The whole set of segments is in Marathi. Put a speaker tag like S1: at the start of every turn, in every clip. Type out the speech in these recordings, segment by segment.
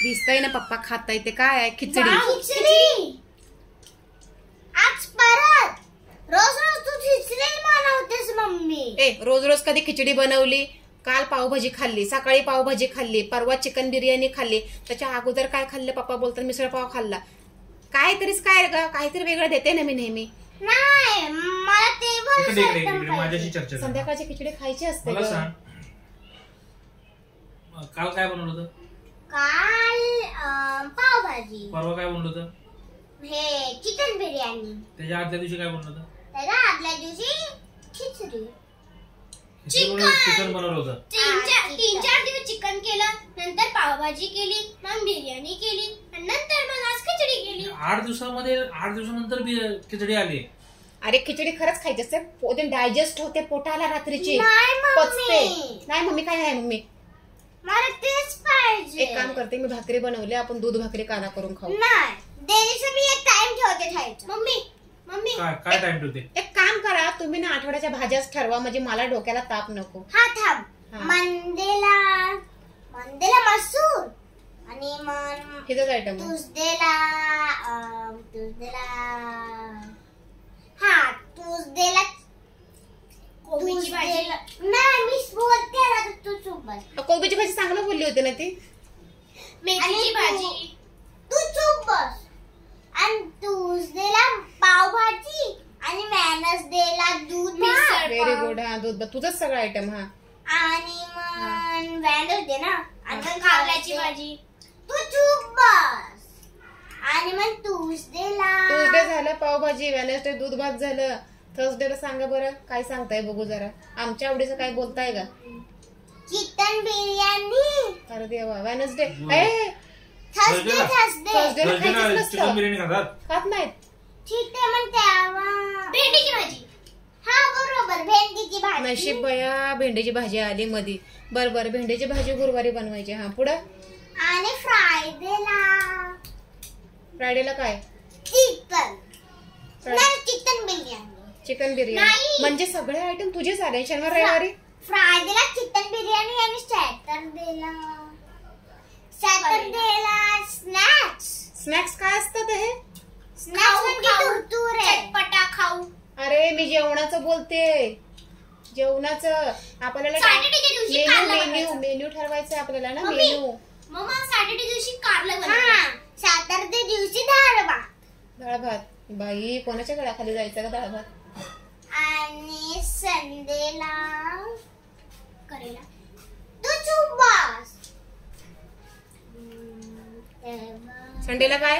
S1: दिसतंय ना पप्पा खाताय ते काय आहे? खिचडी.
S2: खिचडी आज परत रोज रोज तू खिचडी बनवतेस मम्मी.
S1: रोज रोज कधी खिचडी बनवली? काल पावभाजी खाल्ली, सकाळी पावभाजी खाल्ली, परवा चिकन बिर्याणी खाल्ली, त्याच्या अगोदर काय खाल्लं पप्पा बोलतात? मिसळ पाव खाल्ला. काहीतरीच काय काहीतरी वेगळं देते ना मी नेहमी.
S2: नाही मला ते
S3: माझ्याशी चर्चा.
S1: संध्याकाळची खिचडी खायची असते.
S3: मला सांग काल काय बनवलं होतं?
S2: काल पावभाजी.
S3: परवा काय बनवलं होतं?
S2: हे चिकन बिर्याणी.
S3: त्याच्या आदल्या दिवशी काय बनवलं होतं?
S2: त्याच्या आदल्या दिवशी खिचडी.
S3: चिकन बनवलं होतं.
S2: 3-4 दिवस चिकन केलं, नंतर पावभाजी केली, मग बिर्याणी केली आणि नंतर मग आज खिचडी केली.
S3: 8 दिवसानंतर खिचडी आली.
S1: अरे खिचडी खरंच खायची असते, डायजेस्ट होते पोटाला रात्रीची.
S2: पचते.
S1: नाही मम्मी काय नाही मम्मी,
S2: मला तेच पाहिजे.
S1: एक काम करते मी, भाकरी बनवले, आपण दूध भाकरी कांदा करून खाऊ.
S2: नाही देवीचं मी एक टाइम ठेवते खायचं. मम्मी
S3: काय टाइम ठेवते?
S1: एक काम करा तुम्ही ना, आठवड्याच्या भाज्याच ठरवा, म्हणजे मला डोक्याला ताप नको.
S2: हा थांब. मंडेला मसूर आणि मग
S1: हेच आयटम.
S2: ट्यूसडेला कोबीची भाजी. नाही मी बोलते ना, तू चुप बस.
S1: कोबीची भाजी चांगलं बोलली होती ना ती.
S2: मेथीची भाजी. तू चुप बस. आणि ट्यूसडेला पावभाजी आणि वेडनेसडेला दूध भात.
S1: Very good. हा दूध तुझंच सगळं आयटम. हा
S2: आणि मग वेडनेसडे ना, आणि मग कारल्याची भाजी. तू चुप बस. आणि मग ट्यूसडे
S1: झालं पावभाजी, वेडनेसडे दूध भात झालं. थर्सडेला सांगा बरं काय सांगताय बघू जरा. आमच्या आवडीचं काय बोलताय का?
S2: चिकन बिर्याणी.
S1: अरे देवा. वेडनेसडे
S2: थर्सडेला
S3: चिकन बिर्याणी
S1: खात नाहीत.
S2: ठीक आहे मग तेव्हा भेंडीची भाजी. हा बरोबर भेंडीची भाजी.
S1: नशीब बया भेंडीची भाजी आली मधी. बरं भेंडीची भाजी गुरुवारी बनवायची. हा पुढं.
S2: आणि
S1: फ्रायडेला काय? चिकन बिर्याणी. म्हणजे सगळे आयटम तुझेच आले शनिवार रविवारी.
S2: फ्रायडेला चिकन बिर्याणी आणि सॅटरडेला
S1: स्नॅक्स काय असतात हे?
S2: चटपटा खाऊ.
S1: अरे मी जेवणाचं बोलते. जेवणाचं आपल्याला मेन्यू ठरवायचं आपल्याला ना. मेन्यू
S2: मम्मा सॅटरडे दिवशी कारलं बनवलं. सॅटरडे दिवशी डाळ भात.
S1: बाई कोणाच्या गळ्याखाली जायचं का डाळ भात?
S2: आणि संडेला करेला. तू चुप बस.
S1: संडेला काय?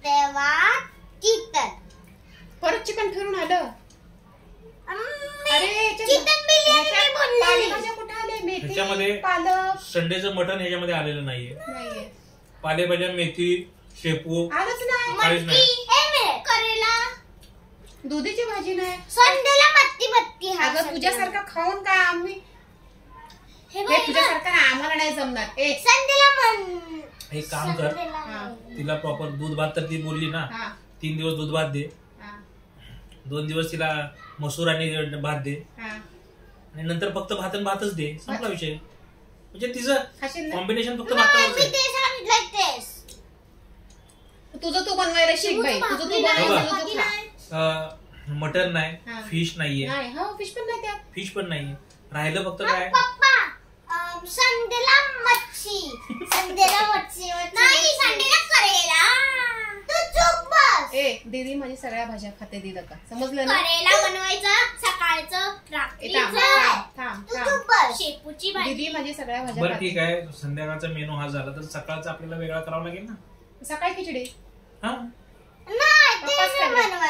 S2: तेव्हा चिकन.
S1: परत चिकन फिरून आलं. अरे
S2: चिकन बिर्याणी
S1: कुठे आले? मेथी
S3: ह्याच्यामध्ये
S1: पालक.
S3: संडेचं मटण ह्याच्यामध्ये आलेलं नाहीये. पालेभाज्या, मेथी, शेपू
S1: आलंच
S3: काहीच नाही.
S2: करेला.
S1: दुधीची भाजी नाही.
S2: संडेला मत्ती.
S1: अगं तुझ्यासारखं खाऊन काय आम्ही तुझ्यासारखं आम्हाला नाही जमणार.
S2: संडेला
S3: एक काम कर, तिला प्रॉपर दूध भात तर ती बोलली ना, 3 दिवस दूध भात दे, 2 दिवस तिला मसूर आणि भात दे, आणि नंतर फक्त भात आणि भातच दे. संपला विषय. म्हणजे तिचं कॉम्बिनेशन फक्त भातावरच आहे.
S1: तुझं तू बनवायला शिक बाई. तुझं तू बनवायला.
S3: मटन नाही, फिश नाहीये.
S1: फिश पण नाही त्यात.
S3: फिश पण नाहीये. राहिलं फक्त काय?
S2: संडेला मच्छी. नाही संडेला करेला. तू चुप बस.
S1: दीदी माझी सगळ्या भाज्या खाते दीदा का? समजलं ना?
S2: करेला बनवायचं सकाळचं रात्रीचं. शेपूची भाजी.
S1: दीदी माझी सगळ्या भाज्या.
S3: बरं ठीक आहे, संध्याकाळचा मेनू हा झाला तर सकाळचा आपल्याला वेगळा करावा लागेल ना.
S1: सकाळी खिचडी.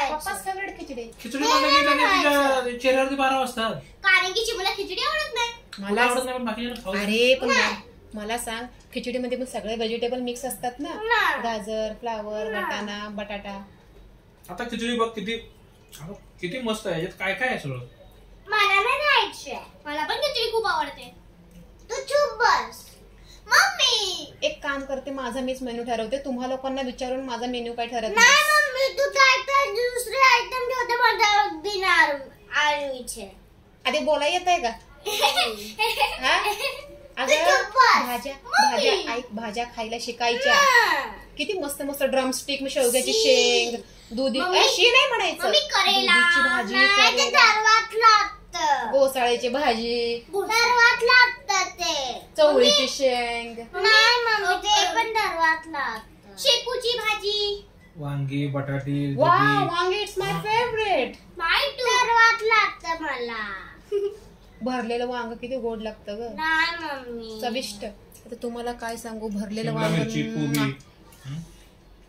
S1: पप्पाच फेवरेट खिचडी.
S3: खिचडी तुझ्या चेहऱ्यावरती 12 वाजतात.
S2: कारण की चिमूला खिचडी आवडत नाही.
S3: मला आवडत नाही पण बाकी.
S1: अरे पण मला सांग, खिचडीमध्ये पण सगळे व्हेजिटेबल मिक्स असतात ना. गाजर, फ्लावर, वाटाणा, बटाटा.
S3: आता खिचडी बघ किती मस्त आहे. याच्यात काय काय आहे सगळं.
S2: मला नाही खायची. मला पण खिचडी खूप आवडते. तू चुप बस. मम्मी
S1: एक काम करते, माझा मीच मेनू ठरवते. तुम्हा लोकांना विचारून माझा मेनू काय ठरत
S2: नाही. मम्मी तू काय तर दुसरे आयटम ठेवते माझ्या बिना आळूचे.
S1: आधी बोला येत आहे का? भाज्या खायला शिकायच्या. किती मस्त मस्त ड्रमस्टिक, शेवग्याची शेंग, दुधी अशी नाही म्हणायचं, दुधीची भाजी, गोसाळ्याची भाजी, चवळीची शेंग,
S2: शेपूची भाजी,
S3: वांगी, बटाटी.
S1: वांगी इट्स माय फेवरेट.
S2: सर्वात लागतं मला.
S1: भरलेलं वांग किती गोड लागतं ग,
S2: नाही मम्मी.
S1: चविष्ट. आता तुम्हाला काय सांगू, भरलेलं
S3: शिमला मिरची, कोबी.
S1: वांग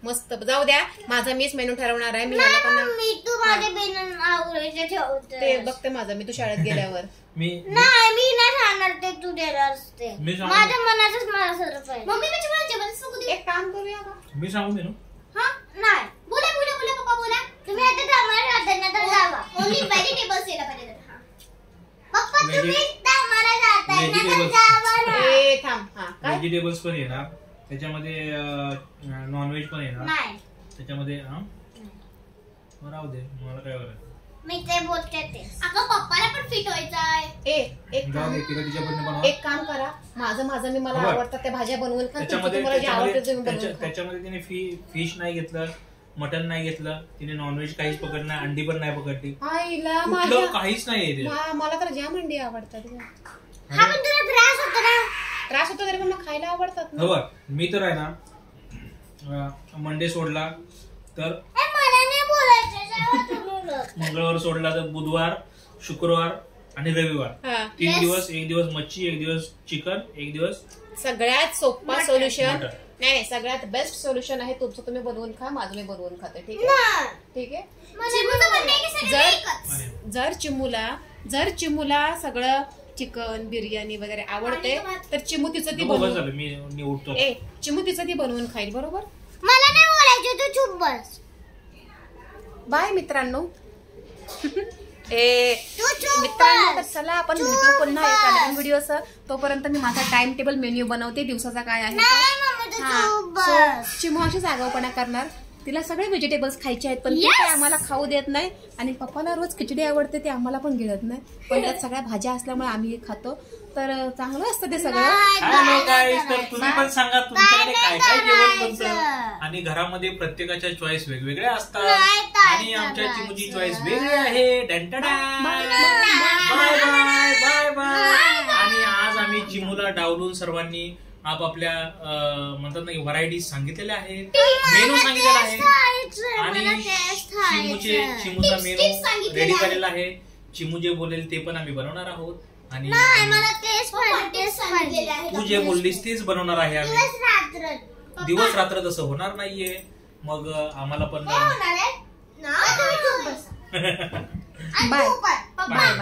S1: मस्त. जाऊ द्या, माझा मीच मेनू ठरवणार आहे. मी याला पण
S2: मम्मी तू माझे बेन आवडीचे ठेवते.
S1: ते बघते माझं मी, तू शाळेत गेल्यावर.
S2: नाही मी नाही खाणार ते, तू देणार असते.
S3: मी सांगू.
S2: माझ्या मनातच मला सर्व पाहिजे. मम्मी म्हणजे मला जेवण सांगू दे.
S1: एक काम करूया का,
S3: मी सांगू दे ना.
S2: हा नाही बोला बोला बोला पप्पा बोला. तुम्ही आता कामाला जाताय ना तर जावा. ओन्ली व्हेजिटेबल्स यायला पाहिजे. पप्पा तुम्ही कामाला जाताय ना तर जावा ना.
S1: ए थांब. हा काय
S3: व्हेजिटेबल्स पण येणार त्याच्यामध्ये, नॉनव्हेज पण येणार
S2: नाही.
S3: त्याच्यामध्ये. राहू दे, मला काय करायचं.
S2: मी ते बोलते ते. अगं पप्पाला पण फिट व्हायचं आहे.
S1: एक
S3: जाऊ दे, तिला तिच्याकडनं बनवा.
S1: एक काम करा, माझं मी मला
S3: बरं.
S1: आवडतात त्या भाज्या बनवून खा.
S3: त्याच्यामध्ये
S1: तुम्हाला जे आवडतं तुम्ही बनवून खा.
S3: त्याच्यामध्ये तिने फिश नाही घेतलं, मटन नाही घेतलं, तिने नॉनव्हेज काहीच पकडलं नाही, अंडी पण नाही पकडली,
S1: आईला
S3: कुठलं
S1: माझ्या
S3: काहीच नाही.
S1: मला तर जाम अंडी आवडतात.
S2: हा पण तुला त्रास होतो ना.
S1: त्रास होतो तरी पण मला खायला आवडतात ना.
S3: बघ मी तर आहे ना, मंडे सोडला तर
S2: मला नाही बोलायचं.
S3: मंगळवार सोडला तर बुधवार, शुक्रवार आणि रविवार
S1: हा.
S3: 3 दिवस. एक दिवस मच्छी, एक दिवस चिकन, एक दिवस
S1: सगळ्यात सोपा सोल्युशन,
S3: मटण.
S1: नाही सगळ्यात बेस्ट सोल्युशन आहे तुमचं. तुम्ही बनवून खा, माझं मी बनवून खाते. ठीक आहे, ठीक आहे. जर चिमूला सगळं चिकन बिर्याणी वगैरे आवडते तर चिमू तिचं ती बनवून,
S3: झालं मी उठतो.
S1: चिमू तिचं ती बनवून खाईल. बरोबर.
S2: मला नाही बोलायचं, तू चुप बस.
S1: बाय मित्रांनो. मित्रांनो, तर चला आपण भेटू पुन्हा एका नवीन व्हिडिओ. तोपर्यंत मी माझा टाइम टेबल मेन्यू बनवते दिवसाचा काय आहे तो. चिमू अशीच आगाऊपणा करणार, तिला सगळे व्हेजिटेबल्स खायचे आहेत पण ते काय आम्हाला खाऊ देत नाही. आणि पप्पाला रोज खिचडी आवडते, ते आम्हाला पण गिळत नाही. पण त्यात सगळ्या भाज्या असल्यामुळे आम्ही खातो, तर चांगलं असतं ते सगळं.
S3: हॅलो गाईज, तर तुम्ही पण सांगा तुमच्याकडे काय काय जेवण बनतं. आणि घरामध्ये प्रत्येकाच्या चॉईस वेगवेगळ्या असतात आणि आमच्या चिमूची चॉईस वेगळी आहे. Bye bye bye bye. आणि आज आम्ही चिमूला डावलून सर्वांनी आपापल्या म्हणतात ना व्हरायटीज सांगितलेल्या आहेत, मेनू सांगितलेला आहे आणि चिमूचा मेनू रेडी केलेला आहे. चिमू जे बोलेल ते पण आम्ही बनवणार आहोत आणि तू जे बोललीस तेच बनवणार आहे आम्ही. दिवस रात्र तसं होणार नाहीये, मग आम्हाला पण
S1: बाय बाय.